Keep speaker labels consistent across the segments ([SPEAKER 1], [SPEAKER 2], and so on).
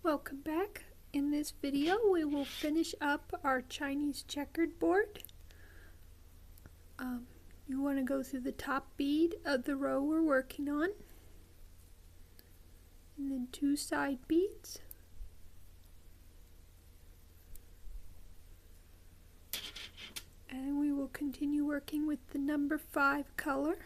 [SPEAKER 1] Welcome back. In this video we will finish up our Chinese checkered board. You want to go through the top bead of the row we're working on and then 2 side beads. And we will continue working with the number 5 color.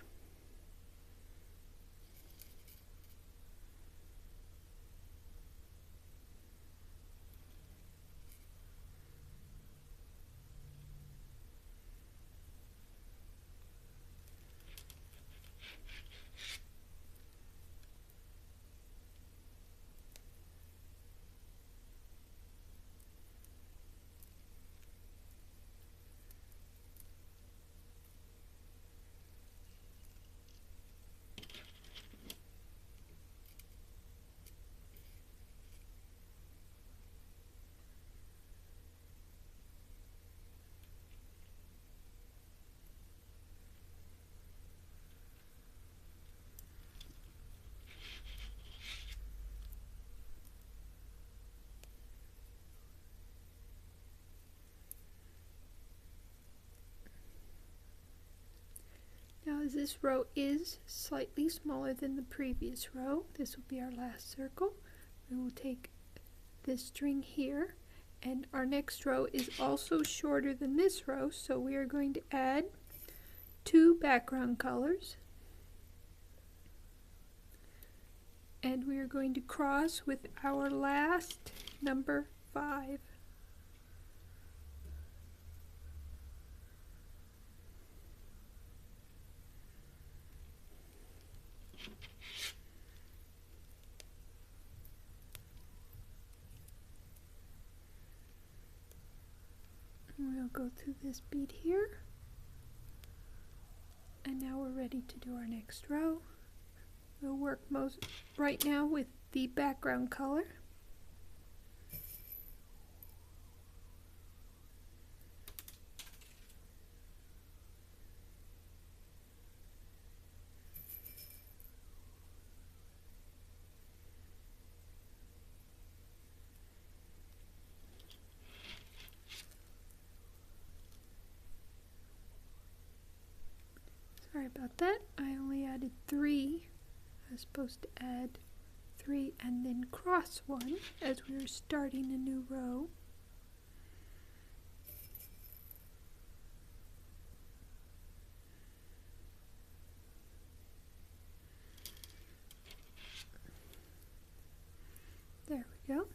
[SPEAKER 1] Now as this row is slightly smaller than the previous row, this will be our last circle. We will take this string here, and our next row is also shorter than this row, so we are going to add 2 background colors. And we are going to cross with our last number 5. We'll go through this bead here, and now we're ready to do our next row. We'll work right now with the background color. Sorry about that, I only added 3. I was supposed to add 3 and then cross 1 as we were starting a new row. There we go.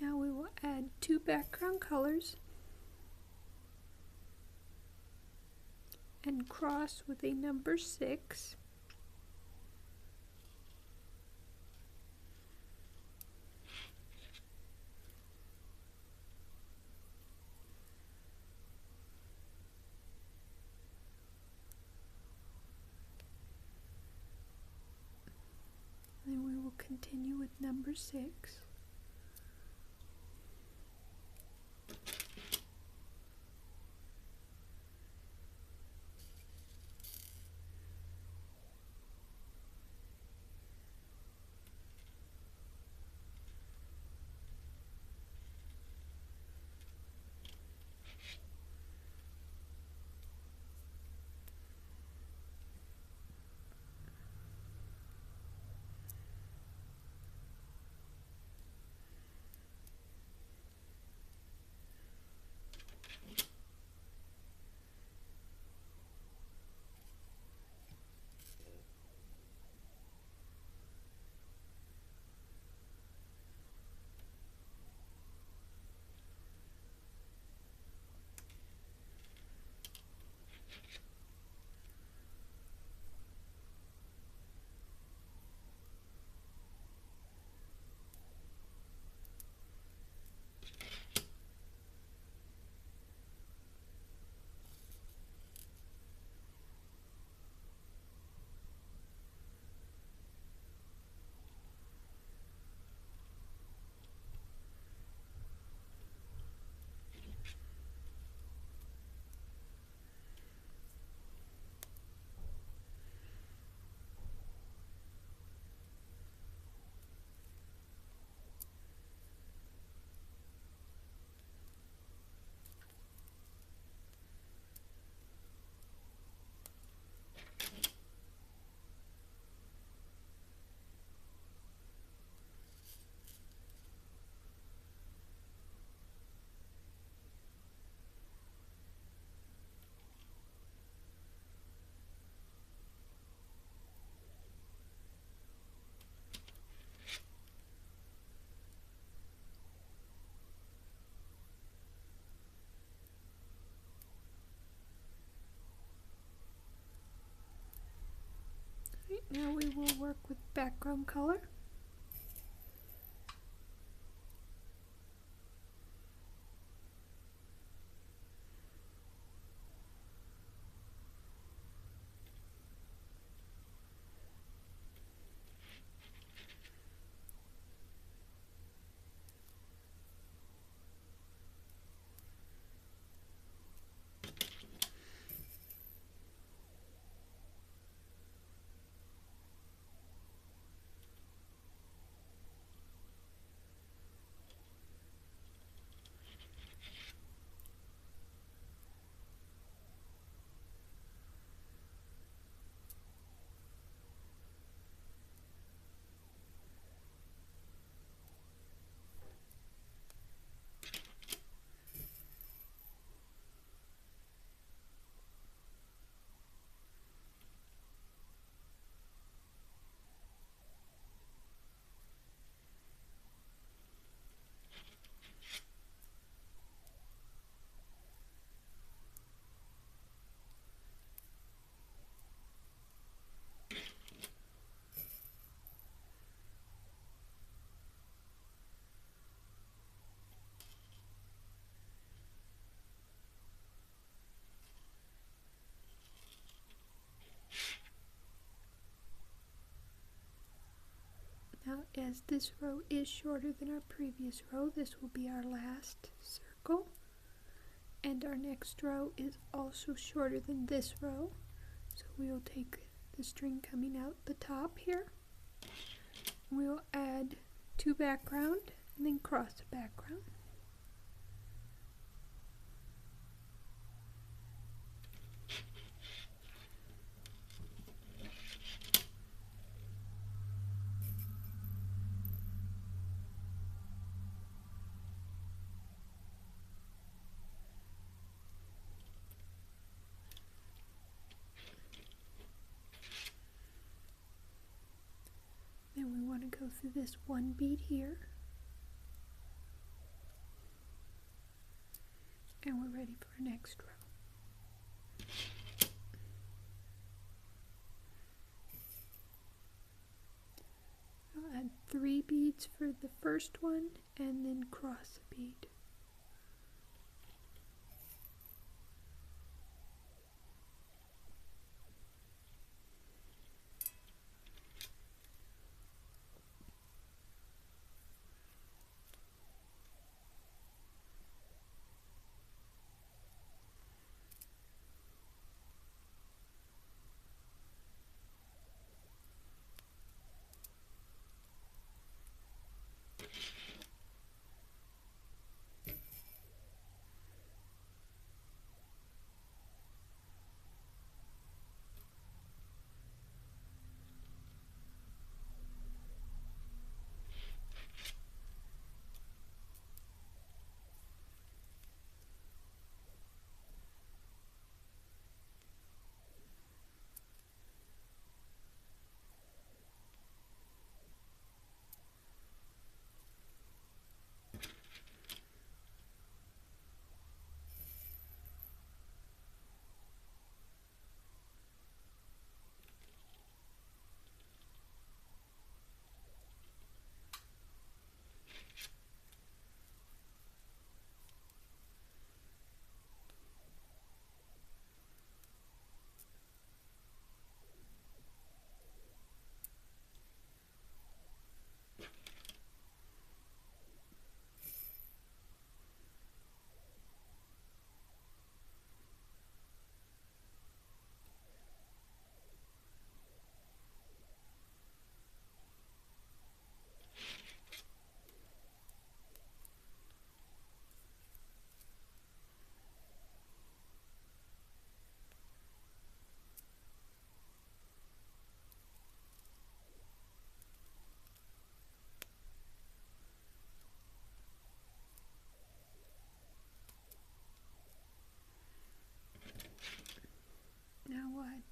[SPEAKER 1] Now we will add 2 background colors and cross with a number 6. continue with number 6. Now we will work with background color. Now, as this row is shorter than our previous row, this will be our last circle. And our next row is also shorter than this row. So we will take the string coming out the top here. We'll add 2 background and then cross the background. Then we want to go through this 1 bead here. And we're ready for our next row. I'll add 3 beads for the first one and then cross a bead.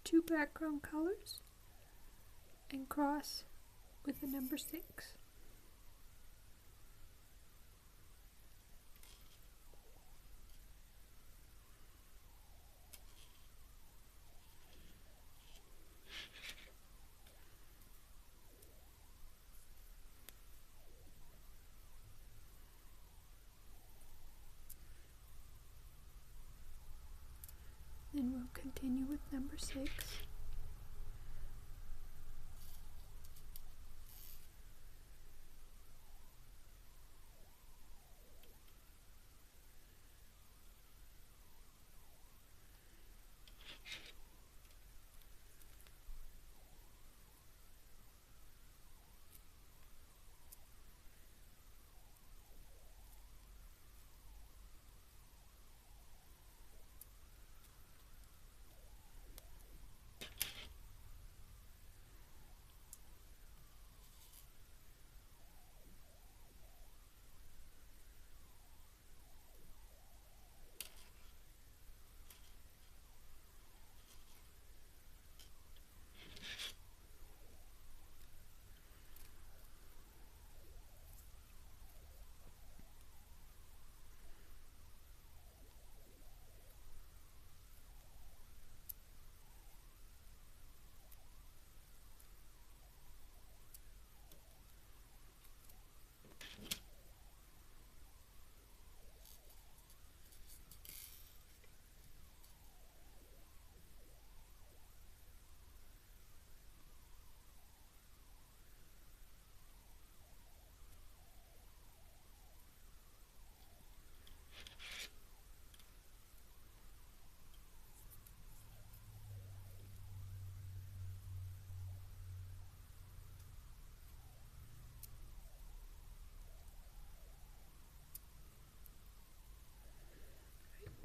[SPEAKER 1] 2 background colors and cross with the number 6. Then we'll continue with number 6.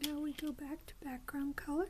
[SPEAKER 1] Now we go back to background color.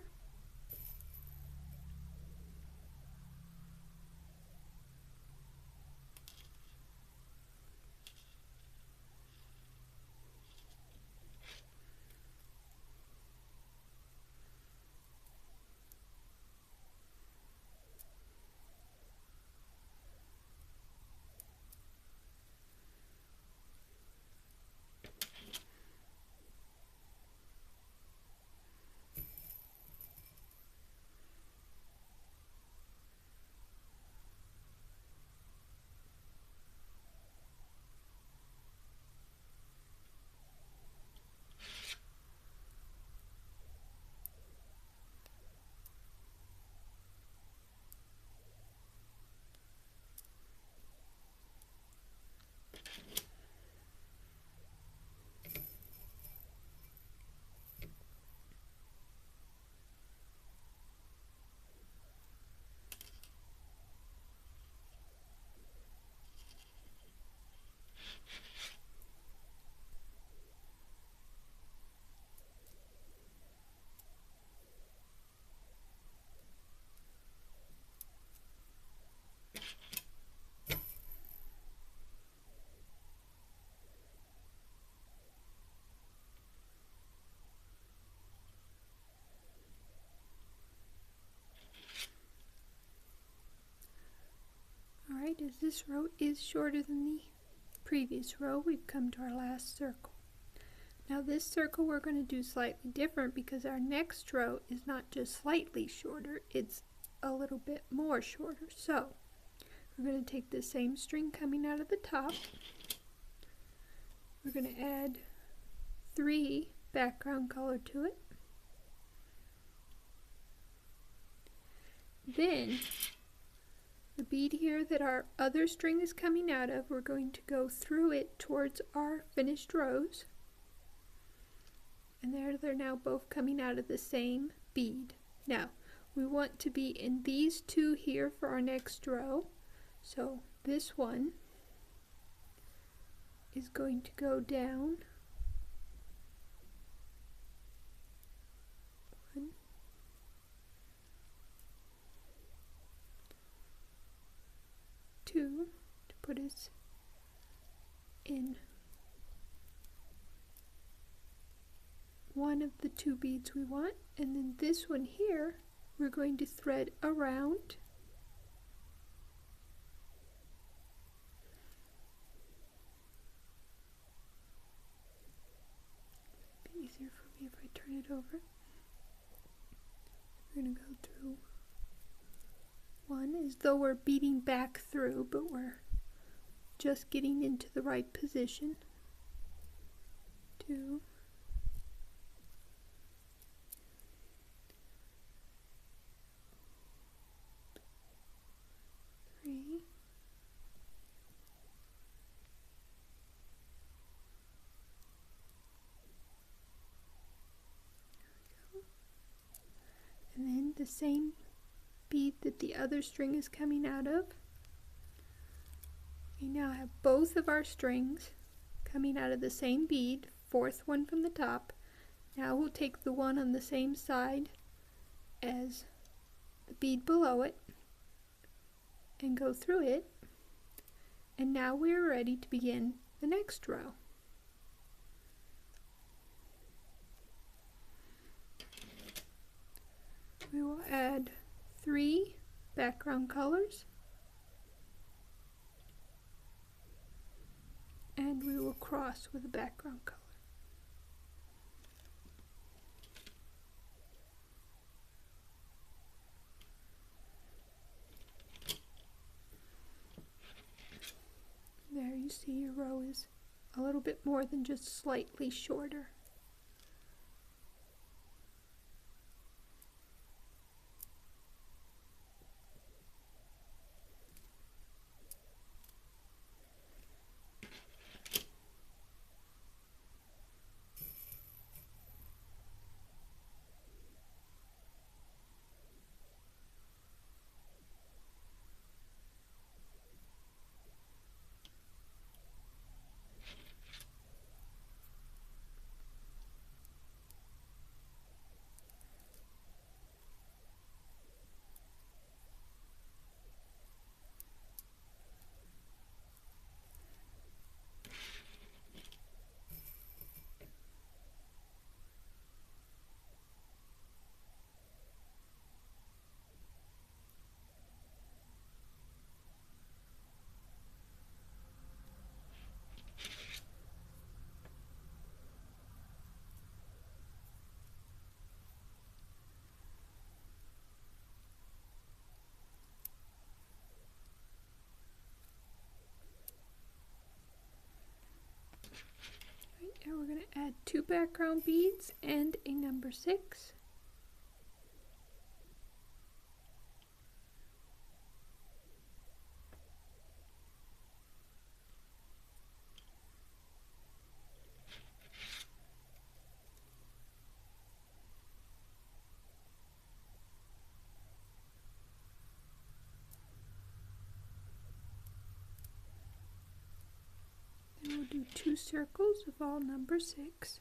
[SPEAKER 1] Alright, as this row is shorter than the previous row, we've come to our last circle. Now this circle we're going to do slightly different because our next row is not just slightly shorter, it's a little bit more shorter. So we're going to take the same string coming out of the top. We're going to add 3 background color to it. Then the bead here that our other string is coming out of, we're going to go through it towards our finished rows. And there they're now both coming out of the same bead. Now, we want to be in these 2 here for our next row. So this one is going to go down 1, 2 to put us in one of the 2 beads we want, and then this one here we're going to thread around. It'd be easier for me if I turn it over. We're going to go through one as though we're beading back through, but we're just getting into the right position. 2, 3, and then the same bead that the other string is coming out of. We now have both of our strings coming out of the same bead, fourth one from the top. Now we'll take the one on the same side as the bead below it and go through it, and now we are ready to begin the next row. We will add 3 background colors, and we will cross with a background color. There you see your row is a little bit more than just slightly shorter. Now we're going to add 2 background beads and a number 6. Then we'll do 2 circles of all number 6.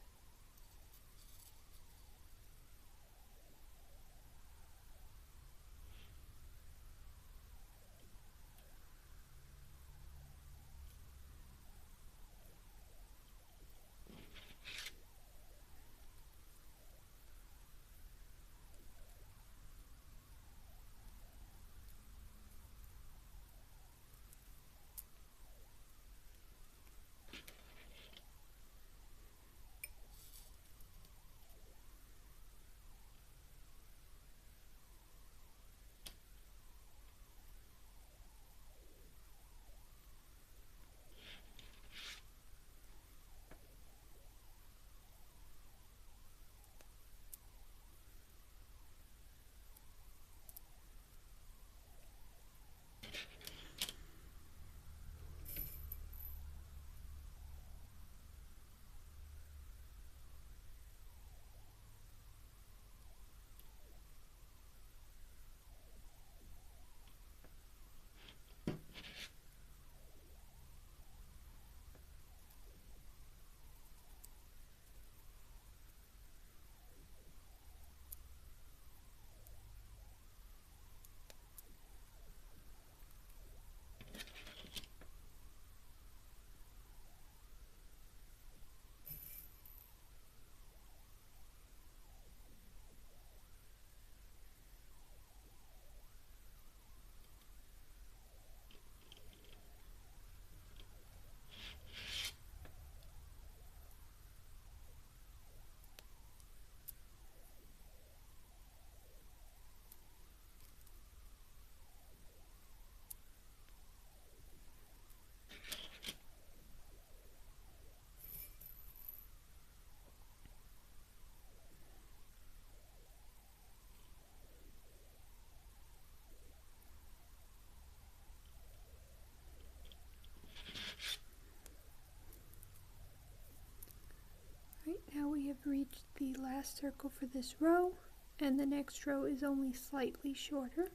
[SPEAKER 1] have reached the last circle for this row, and the next row is only slightly shorter.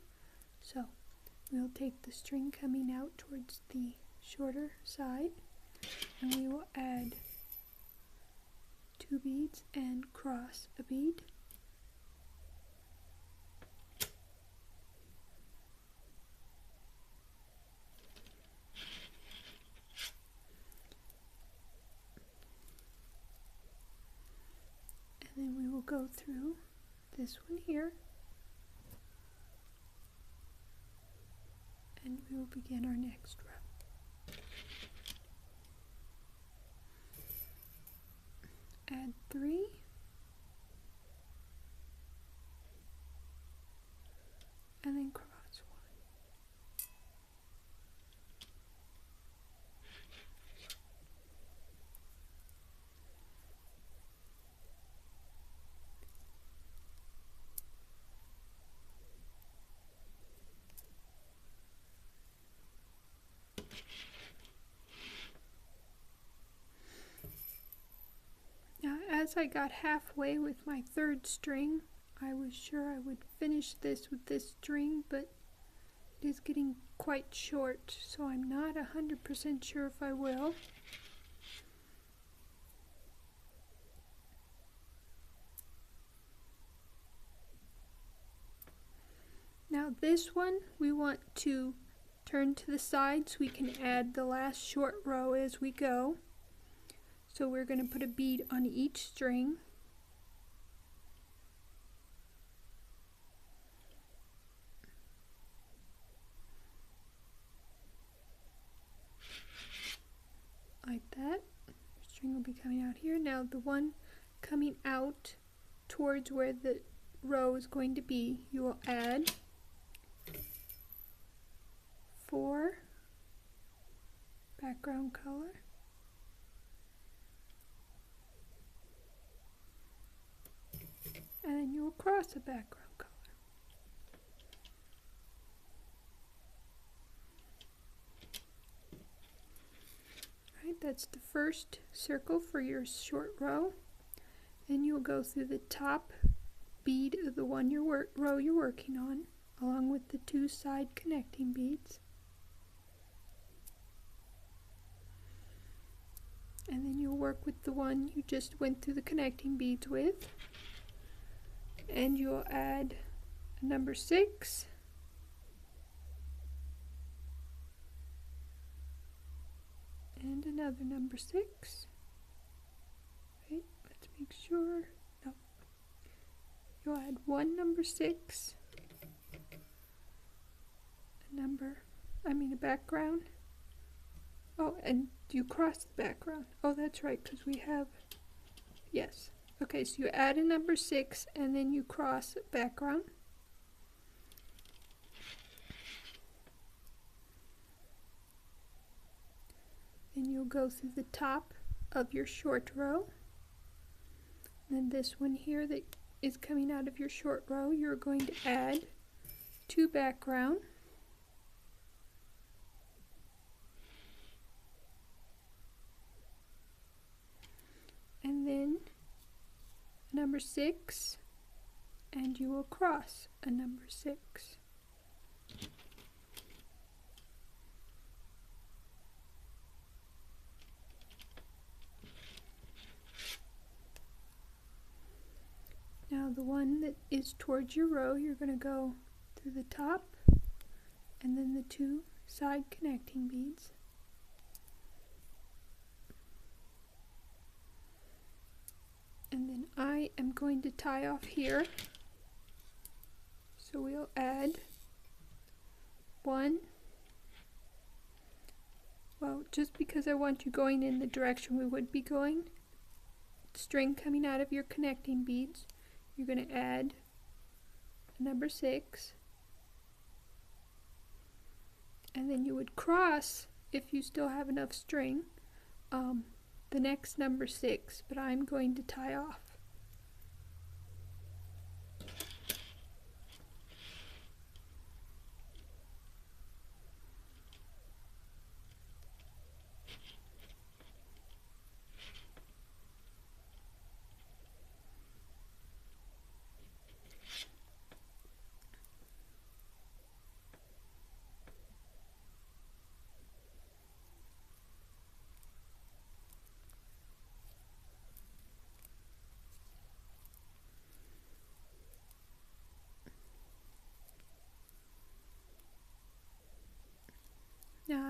[SPEAKER 1] So we'll take the string coming out towards the shorter side, and we will add 2 beads and cross a bead. And then we will go through this one here, and we will begin our next row. Add 3, and then cross 1. Now, as I got halfway with my 3rd string, I was sure I would finish this with this string, but it is getting quite short, so I'm not 100% sure if I will. Now this one we want to turn to the side so we can add the last short row as we go. So we're going to put a bead on each string. Like that. The string will be coming out here. Now the one coming out towards where the row is going to be, you will add 4 background color, and then you will cross a background color. Alright, that's the first circle for your short row. Then you will go through the top bead of the one row you're working on, along with the 2 side connecting beads. And then you'll work with the one you just went through the connecting beads with. And you'll add a number 6. And another number 6. Wait, let's make sure. No. You'll add 1 number 6. A background. Oh, and you cross the background. Oh, that's right, because we have, yes. Okay, so you add a number 6 and then you cross background. Then you'll go through the top of your short row. And then this one here that is coming out of your short row, you're going to add 2 background. And then number 6, and you will cross a number 6. Now the one that is towards your row, you're going to go through the top and then the 2 side connecting beads. And then I am going to tie off here. So we'll add 1. Well, just because I want you going in the direction we would be going, string coming out of your connecting beads, you're going to add a number 6. And then you would cross, if you still have enough string, the next number 6, but I'm going to tie off.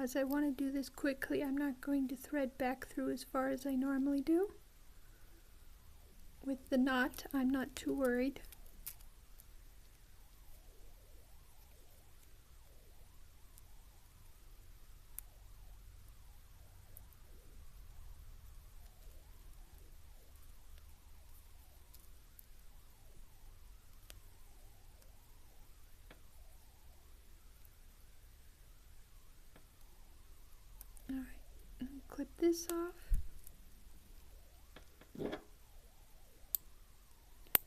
[SPEAKER 1] as I want to do this quickly, I'm not going to thread back through as far as I normally do. With the knot, I'm not too worried. Alright, clip this off.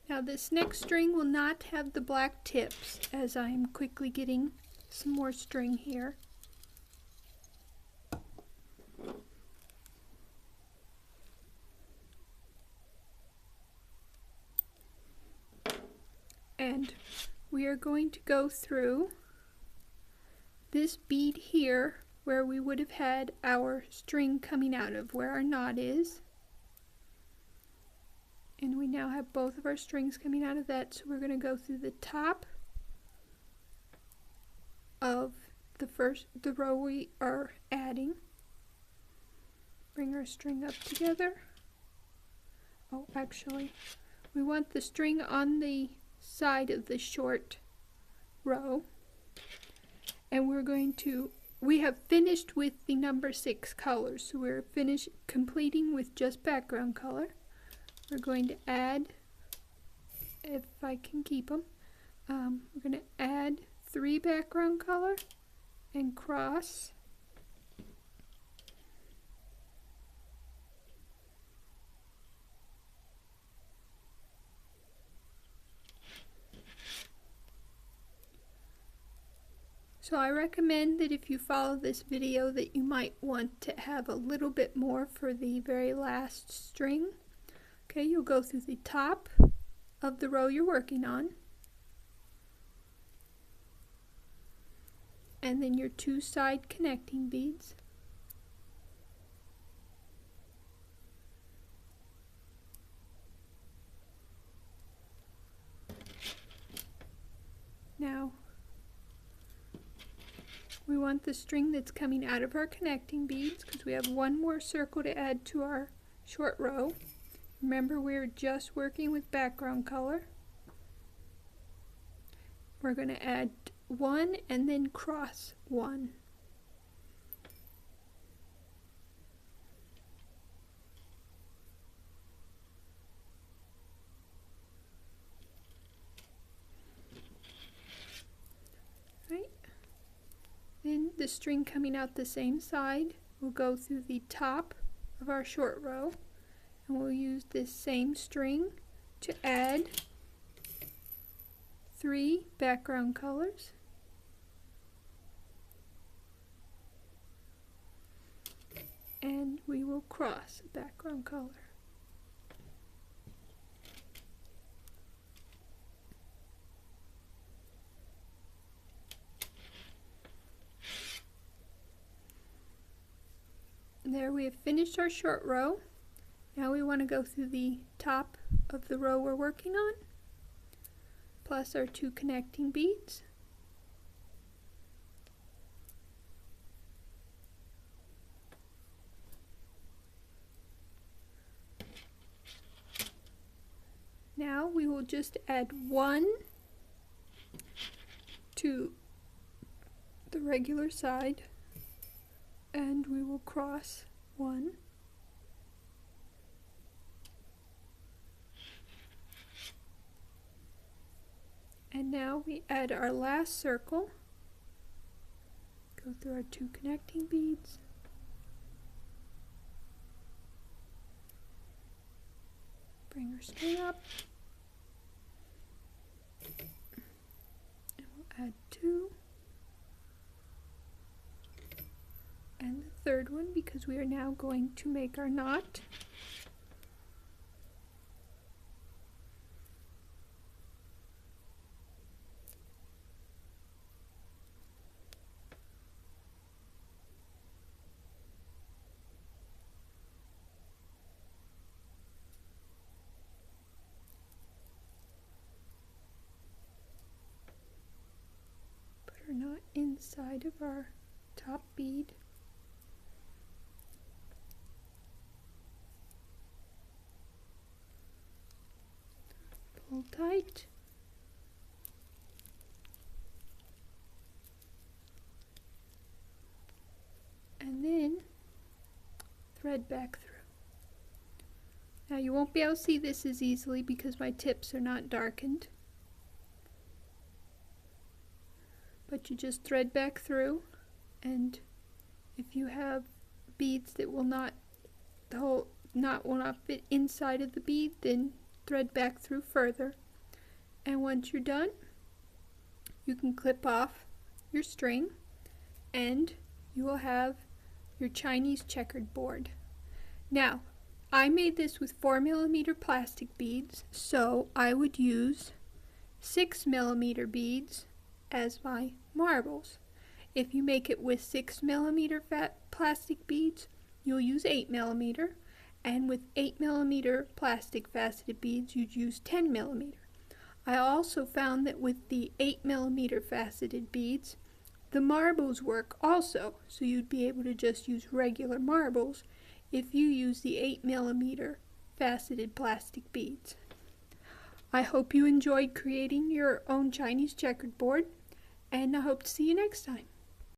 [SPEAKER 1] Now this next string will not have the black tips, as I am quickly getting some more string here. And we are going to go through this bead here where we would have had our string coming out of, where our knot is. And we now have both of our strings coming out of that, so we're going to go through the top of the row we are adding. Bring our string up together. Oh, actually, we want the string on the side of the short row. And we have finished with the number 6 colors, so we're completing with just background color. We're going to add, if I can keep them, we're going to add 3 background color and cross. So I recommend that if you follow this video that you might want to have a little bit more for the very last string. Okay, you'll go through the top of the row you're working on, and then your 2 side connecting beads. Now, we want the string that's coming out of our connecting beads, because we have one more circle to add to our short row. Remember, we're just working with background color. We're going to add 1 and then cross 1. Right. Then the string coming out the same side will go through the top of our short row. And we'll use this same string to add 3 background colors. And we will cross a background color. There, we have finished our short row. Now we want to go through the top of the row we're working on, plus our 2 connecting beads. Now we will just add 1 to the regular side, and we will cross 1. And now we add our last circle, go through our 2 connecting beads, bring our string up, and we'll add 2, and the third one, because we are now going to make our knot. Put our knot inside of our top bead. right. And then thread back through. Now you won't be able to see this as easily because my tips are not darkened. But you just thread back through, and if you have beads that will not fit inside of the bead, then thread back through further. And once you're done, you can clip off your string and you will have your Chinese checkered board. Now, I made this with 4mm plastic beads, so I would use 6mm beads as my marbles. If you make it with 6mm plastic beads, you'll use 8mm, and with 8mm plastic faceted beads, you'd use 10mm. I also found that with the 8mm faceted beads, the marbles work also, so you'd be able to just use regular marbles if you use the 8mm faceted plastic beads. I hope you enjoyed creating your own Chinese checkered board, and I hope to see you next time.